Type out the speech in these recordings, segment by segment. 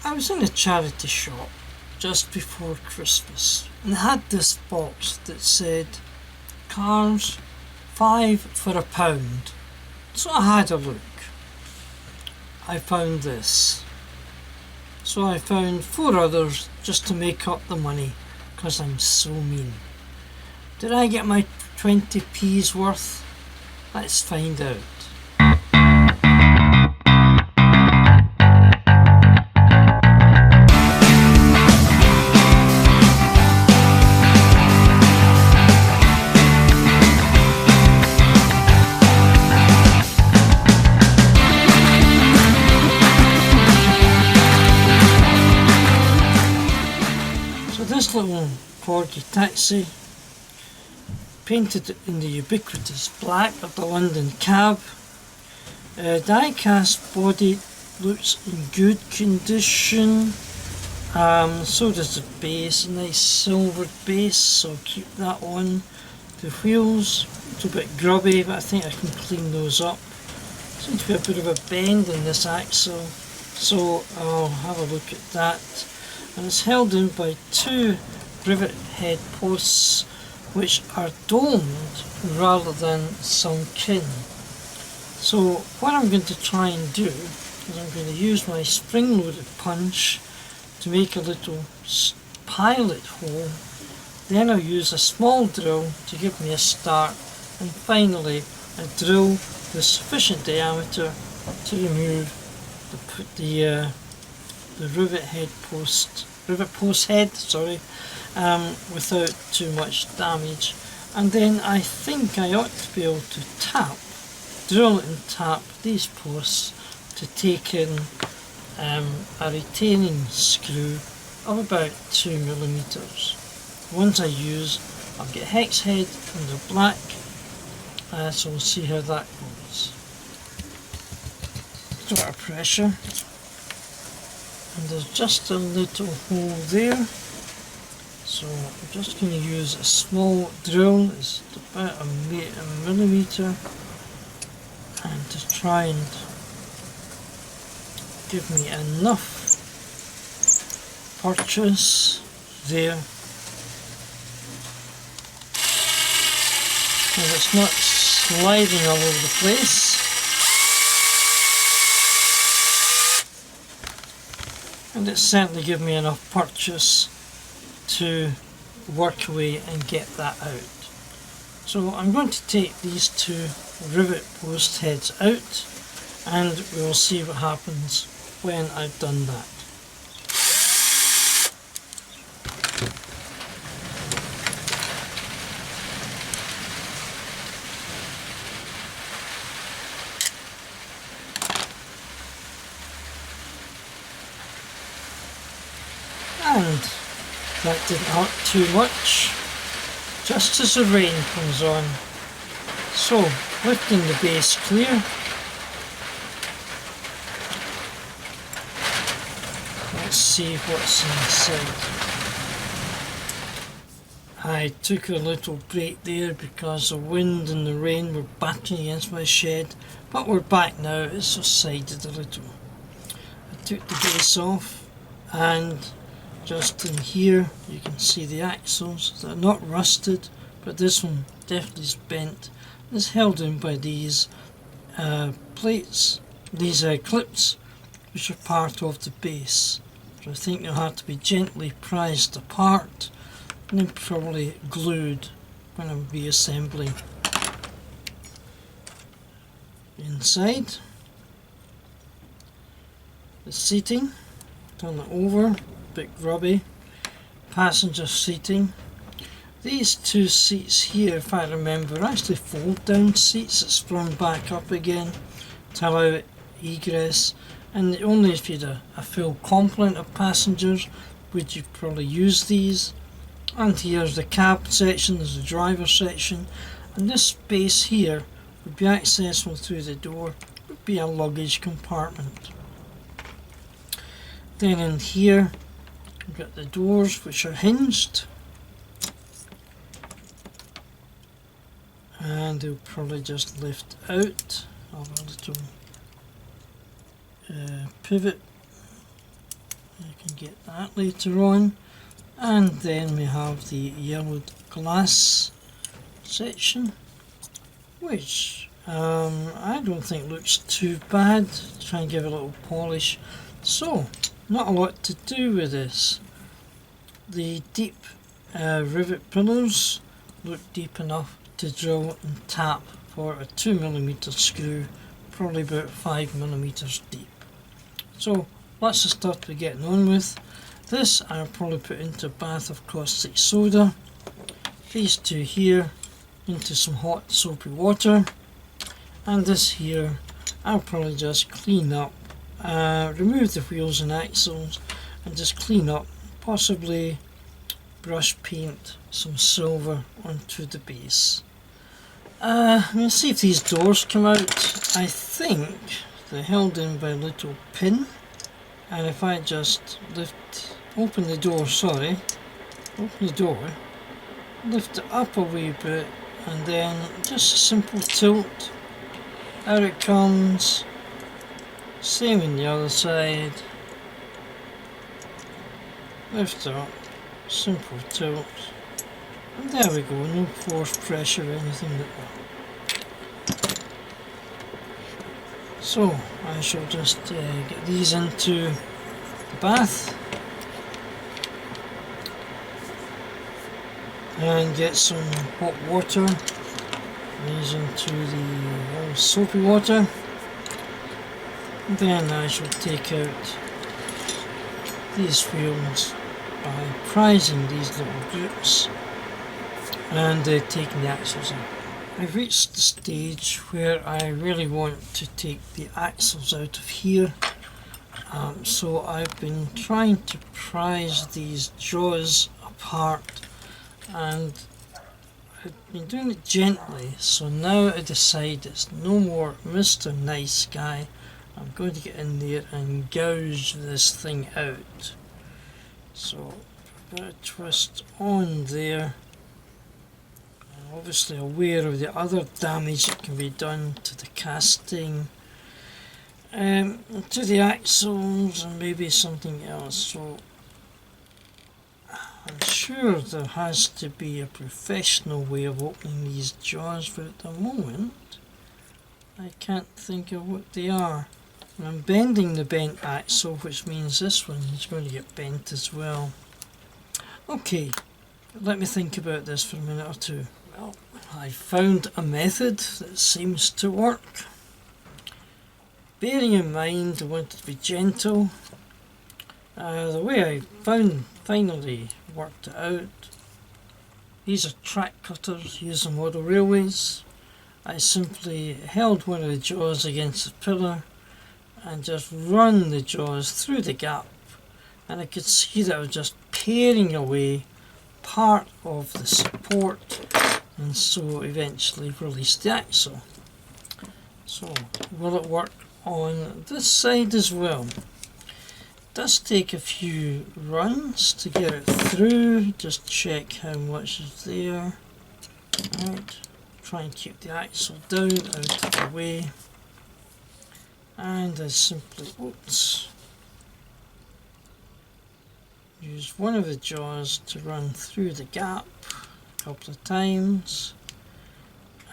I was in a charity shop just before Christmas and they had this box that said cars 5 for £1. So I had a look. I found this. So I found 4 others just to make up the money because I'm so mean. Did I get my 20p's worth? Let's find out. This little Corgi taxi, painted in the ubiquitous black of the London cab. Die-cast body looks in good condition. So does the base, a nice silver base, so I'll keep that on. The wheels, a little bit grubby, but I think I can clean those up. Seems to be a bit of a bend in this axle, so I'll have a look at that. And it's held in by 2 rivet head posts which are domed rather than sunk in. So what I'm going to try and do is I'm going to use my spring-loaded punch to make a little pilot hole. Then I'll use a small drill to give me a start, and finally a drill with sufficient diameter to remove the rivet post head, without too much damage. And then I think I ought to be able to drill and tap these posts to take in a retaining screw of about 2mm. Once I use, I'll get hex head and the black, so we'll see how that goes. Sort of pressure. And there's just a little hole there, so I'm just going to use a small drill. It's about a millimeter, and to try and give me enough purchase there, and it's not sliding all over the place. And it certainly gave me enough purchase to work away and get that out. So I'm going to take these 2 rivet post heads out, and we'll see what happens when I've done that. And that didn't hurt too much, just as the rain comes on. So, lifting the base clear, let's see what's inside. I took a little break there because the wind and the rain were battering against my shed, but we're back now. It's subsided a little. I took the base off, and just in here you can see the axles. They're not rusted, but this one definitely is bent. It's held in by these plates, these clips, which are part of the base. So I think they'll have to be gently prized apart and then probably glued when I'm reassembling. Inside, the seating, turn it over, bit grubby. Passenger seating. These 2 seats here, if I remember, are actually fold down seats that sprung back up again to allow egress, and only if you had a full complement of passengers would you probably use these. And here's the cab section, there's the driver section, and this space here would be accessible through the door, would be a luggage compartment. Then in here we've got the doors which are hinged, and they'll probably just lift out of a little pivot You can get that later on. And then we have the yellowed glass section, which I don't think looks too bad. Try and give it a little polish. So, not a lot to do with this. The deep rivet pillars look deep enough to drill and tap for a 2mm screw, probably about 5mm deep. So that's the stuff we're getting on with. This I'll probably put into a bath of caustic soda. These two here into some hot soapy water. And this here I'll probably just clean up, remove the wheels and axles and just clean up, possibly brush paint some silver onto the base. We'll see if these doors come out. I think they're held in by a little pin, and if I just open the door, lift it up a wee bit and then just a simple tilt, out it comes. Same on the other side, lift it up, simple tilt, and there we go, no force pressure or anything like that. So I shall just get these into the bath and get some hot water, these into the soapy water. Then I shall take out these wheels by prising these little groups and taking the axles out. I've reached the stage where I really want to take the axles out of here, so I've been trying to prise these jaws apart, and I've been doing it gently. So now I decide it's no more Mr. Nice Guy. I'm going to get in there and gouge this thing out. So I've got a twist on there. I'm obviously aware of the other damage that can be done to the casting, to the axles, and maybe something else. So I'm sure there has to be a professional way of opening these jaws, but at the moment I can't think of what they are. And I'm bending the bent axle, which means this one is going to get bent as well. Okay, let me think about this for a minute or two. Well, I found a method that seems to work. Bearing in mind I want it to be gentle, the way I finally worked it out, these are track cutters used on model railways. I simply held one of the jaws against the pillar and just run the jaws through the gap, and I could see that I was just paring away part of the support, and so eventually release the axle. So will it work on this side as well? It does take a few runs to get it through. Just check how much is there. Right, try and keep the axle down, out of the way, and I simply use one of the jaws to run through the gap a couple of times,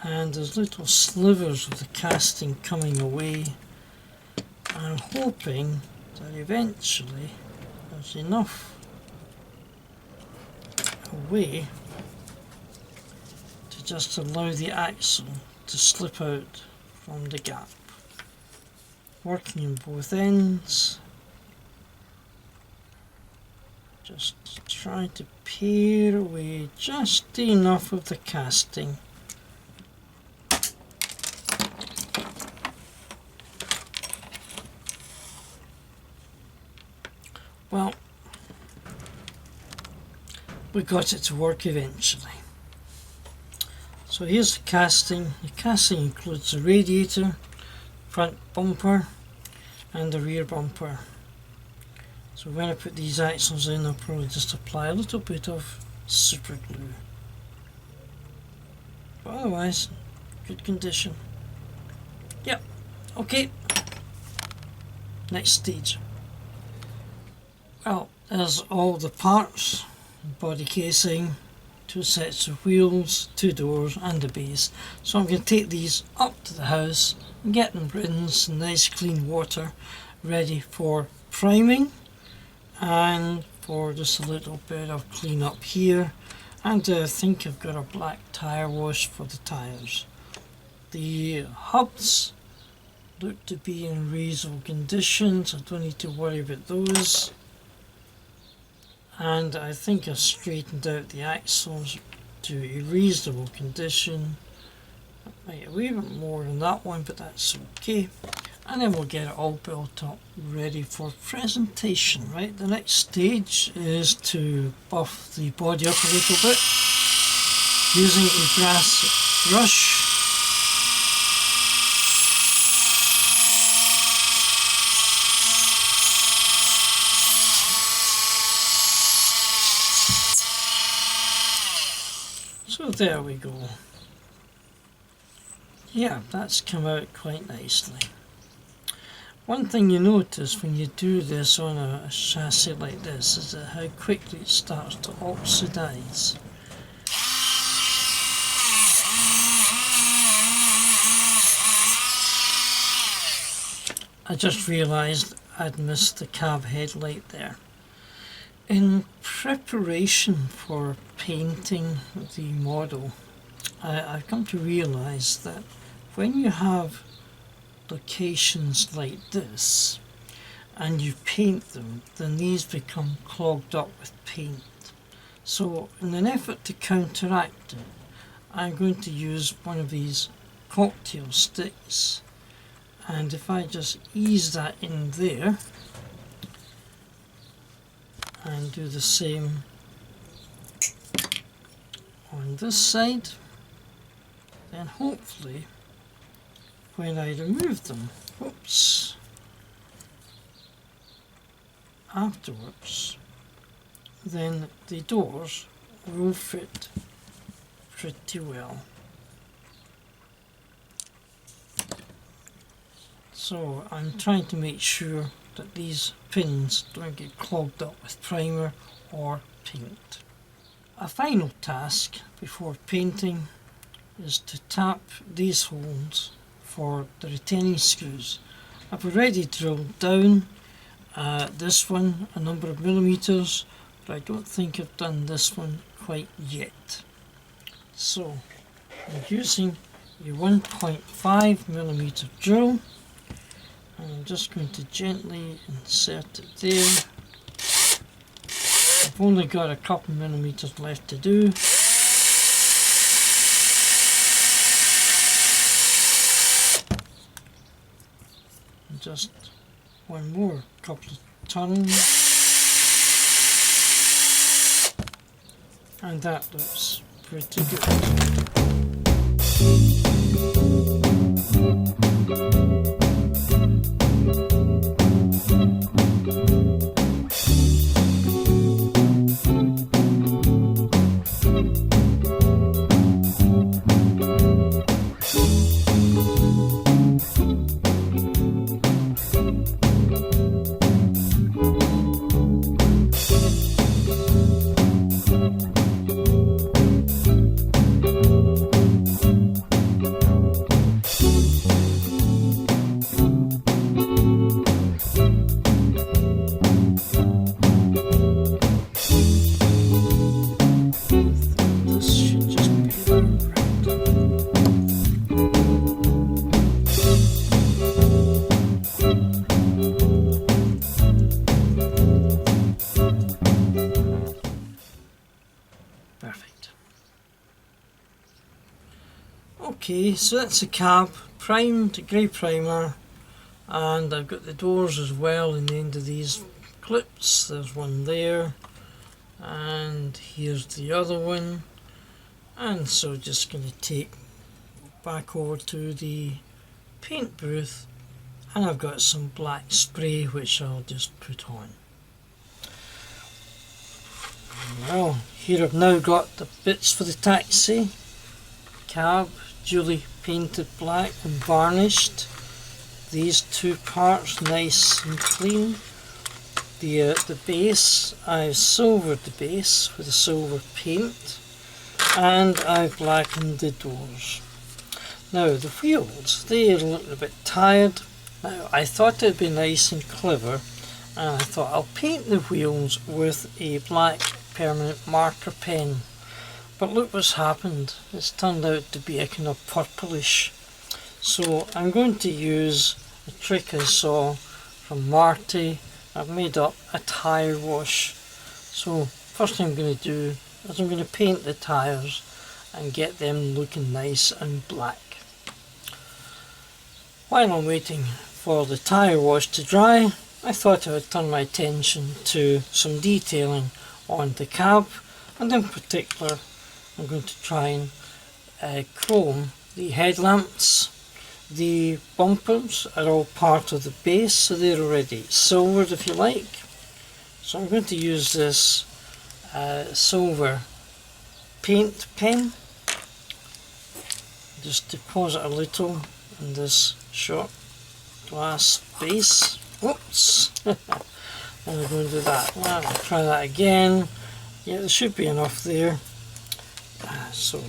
and there's little slivers of the casting coming away. I'm hoping that eventually there's enough away to just allow the axle to slip out from the gap. Working in both ends, just trying to pare away just enough of the casting. Well, we got it to work eventually. So here's the casting. The casting includes the radiator, front bumper and the rear bumper. So when I put these axles in, I'll probably just apply a little bit of super glue. But otherwise, good condition. Yep, okay. Next stage. Well, there's all the parts: body casing, 2 sets of wheels, 2 doors and the base. So I'm going to take these up to the house and get them rinsed in nice clean water, ready for priming and for just a little bit of clean up here. And I think I've got a black tyre wash for the tyres. The hubs look to be in reasonable condition, so I don't need to worry about those. And I think I've straightened out the axles to a reasonable condition. Might a wee bit more than that one, but that's okay. And then we'll get it all built up, ready for presentation. Right, the next stage is to buff the body up a little bit using a brass brush. So there we go. Yeah, that's come out quite nicely. One thing you notice when you do this on a chassis like this is that how quickly it starts to oxidize. I just realised I'd missed the cab headlight there. In preparation for painting the model, I've come to realise that when you have locations like this and you paint them, then these become clogged up with paint. So in an effort to counteract it, I'm going to use one of these cocktail sticks, and if I just ease that in there and do the same on this side, then hopefully when I remove them, afterwards, then the doors will fit pretty well. So I'm trying to make sure that these pins don't get clogged up with primer or paint. A final task before painting is to tap these holes for the retaining screws. I've already drilled down this one a number of millimeters, but I don't think I've done this one quite yet. So I'm using a 1.5 millimeter drill, and I'm just going to gently insert it there. I've only got a couple millimeters left to do. And just one more couple of turns, and that looks pretty good. Perfect. Okay, so that's the cab, primed, grey primer, and I've got the doors as well in the end of these clips. There's one there, and here's the other one. And so just going to take back over to the paint booth, and I've got some black spray which I'll just put on. Well, here I've now got the bits for the taxi, cab, duly painted black and varnished. These two parts nice and clean. the base, I've silvered the base with a silver paint, and I've blackened the doors. Now the wheels, they are looking a bit tired. Now I thought it'd be nice and clever, and I thought I'll paint the wheels with a black permanent marker pen. But look what's happened, it's turned out to be a kind of purplish. So I'm going to use a trick I saw from Marty. I've made up a tyre wash. So first thing I'm going to do is I'm going to paint the tyres and get them looking nice and black. While I'm waiting for the tyre wash to dry, I thought I would turn my attention to some detailing on the cab, and in particular I'm going to try and chrome the headlamps. The bumpers are all part of the base, so they're already silvered if you like. So I'm going to use this silver paint pen. Just deposit a little in this short glass base. Oops! And we're going to do that. Well, I'll try that again. Yeah, there should be enough there. So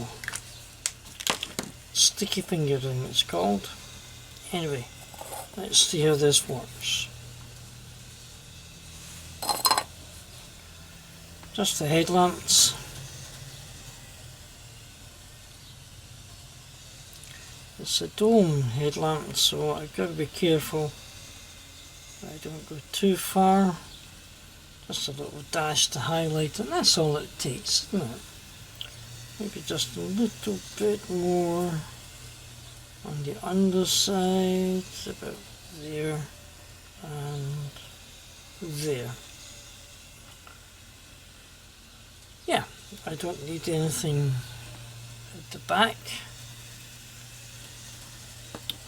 sticky fingering it's called. Anyway, let's see how this works. Just the headlamps. It's a dome headlamp, so I've got to be careful I don't go too far. Just a little dash to highlight, and that's all it takes, isn't it? Maybe just a little bit more on the underside, about there and there. Yeah, I don't need anything at the back,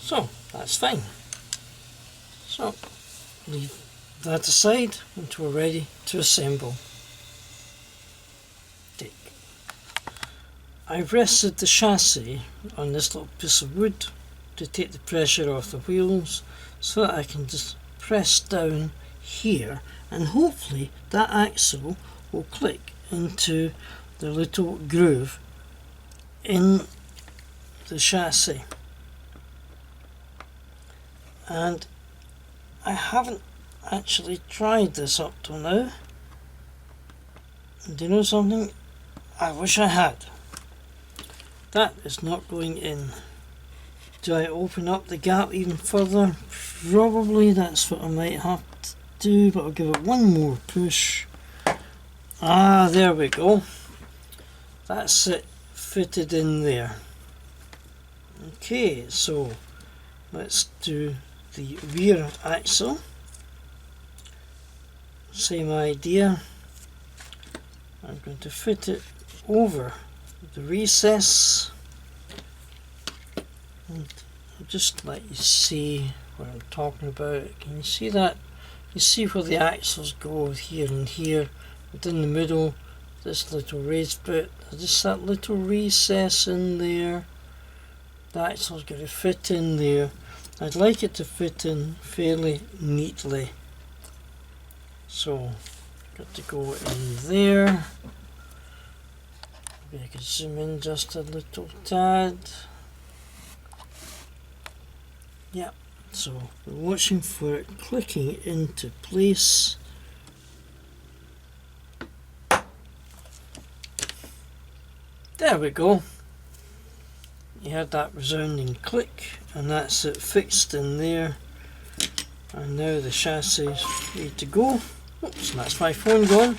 so that's fine. So leave that aside until we're ready to assemble. I've rested the chassis on this little piece of wood to take the pressure off the wheels, so that I can just press down here and hopefully that axle will click into the little groove in the chassis. And I haven't actually tried this up till now. Do you know something? I wish I had. That is not going in. Do I open up the gap even further? Probably that's what I might have to do, but I'll give it one more push. Ah, there we go. That's it fitted in there. Okay, so let's do the rear axle. Same idea. I'm going to fit it over the recess, and I'll just let you see what I'm talking about. Can you see that? You see where the axles go here and here, and in the middle this little raised bit, there's just that little recess in there. The axle's got to fit in there. I'd like it to fit in fairly neatly, so got to go in there. Maybe I could zoom in just a little tad. Yeah, so we're watching for it clicking into place. There we go. You heard that resounding click, and that's it fixed in there. And now the chassis is ready to go. Oops, that's my phone going.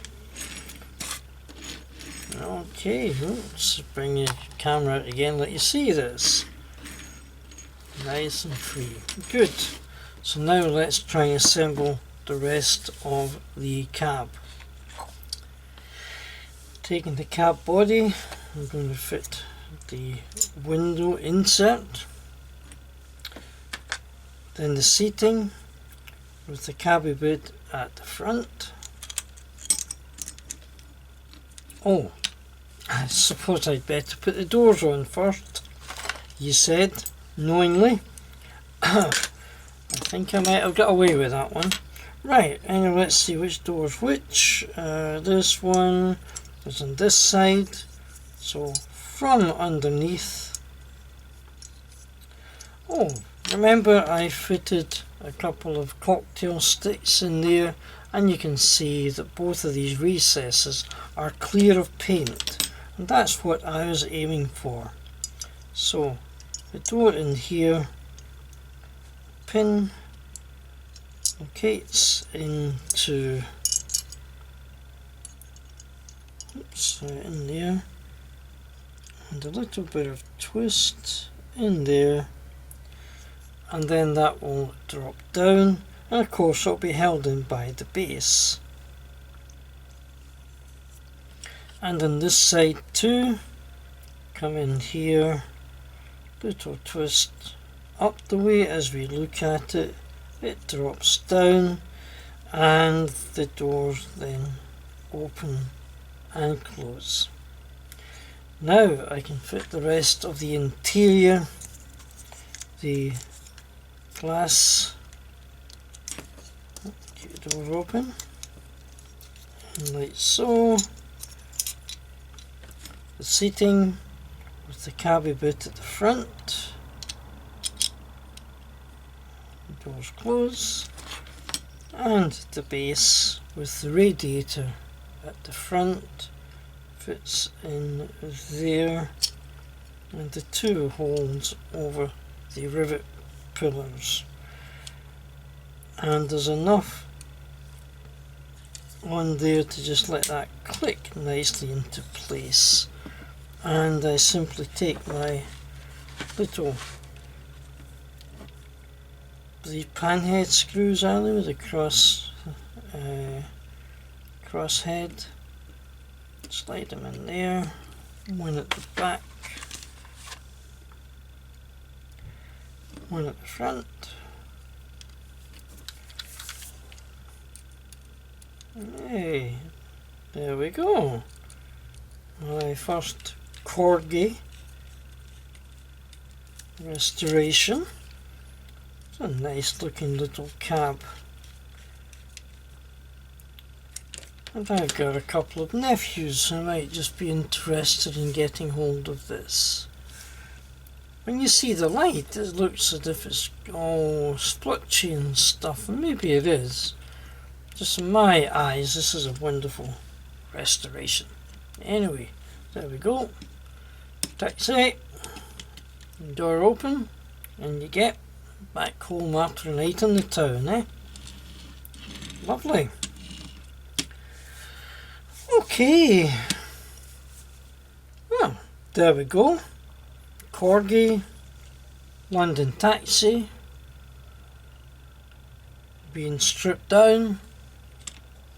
Okay, let's bring the camera out again, let you see this. Nice and free. Good. So now let's try and assemble the rest of the cab. Taking the cab body, I'm going to fit the window insert, then the seating with the cabby bit at the front. Oh, I suppose I'd better put the doors on first, you said, knowingly. I think I might have got away with that one. Right, and let's see which door's which. This one is on this side, so from underneath. Oh, remember I fitted a couple of cocktail sticks in there, and you can see that both of these recesses are clear of paint, and that's what I was aiming for. So the door in here, pin locates into, in there, and a little bit of twist in there, and then that will drop down, and of course it'll be held in by the base. And on this side too, come in here, little twist up the way as we look at it, it drops down, and the doors then open and close. Now I can fit the rest of the interior, the glass, keep the door open, and like so, the seating with the cabby bit at the front, the doors close, and the base with the radiator at the front fits in there, and the two holes over the rivet pillars, and there's enough on there to just let that click nicely into place. And I simply take my little, the panhead screws are there with the cross head, slide them in there, one at the back, one at the front, hey, there we go, my first Corgi restoration. It's a nice looking little cab. And I've got a couple of nephews who might just be interested in getting hold of this. When you see the light, it looks as if it's all splotchy and stuff, and maybe it is. Just in my eyes, this is a wonderful restoration. Anyway, there we go. Taxi, door open, and you get back home after a night in the town, eh? Lovely. Okay, well, there we go. Corgi, London Taxi, being stripped down,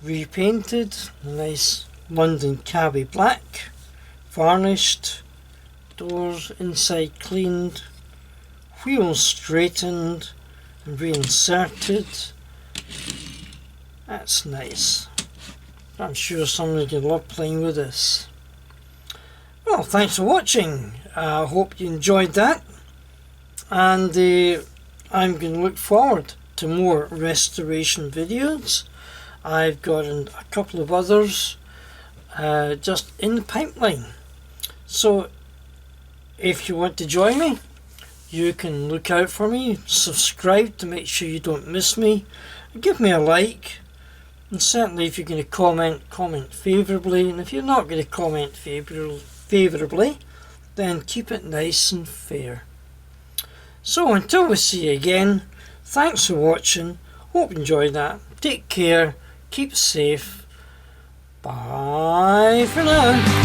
repainted, nice London cabby black, varnished, doors inside cleaned, wheels straightened and reinserted. That's nice. I'm sure somebody could love playing with this. Well, thanks for watching. I hope you enjoyed that, and I'm going to look forward to more restoration videos. I've got a couple of others just in the pipeline. So if you want to join me, you can look out for me, subscribe to make sure you don't miss me, give me a like, and certainly if you're going to comment favourably, and if you're not going to comment favourably, then keep it nice and fair. So until we see you again, thanks for watching, hope you enjoyed that, take care, keep safe, bye for now.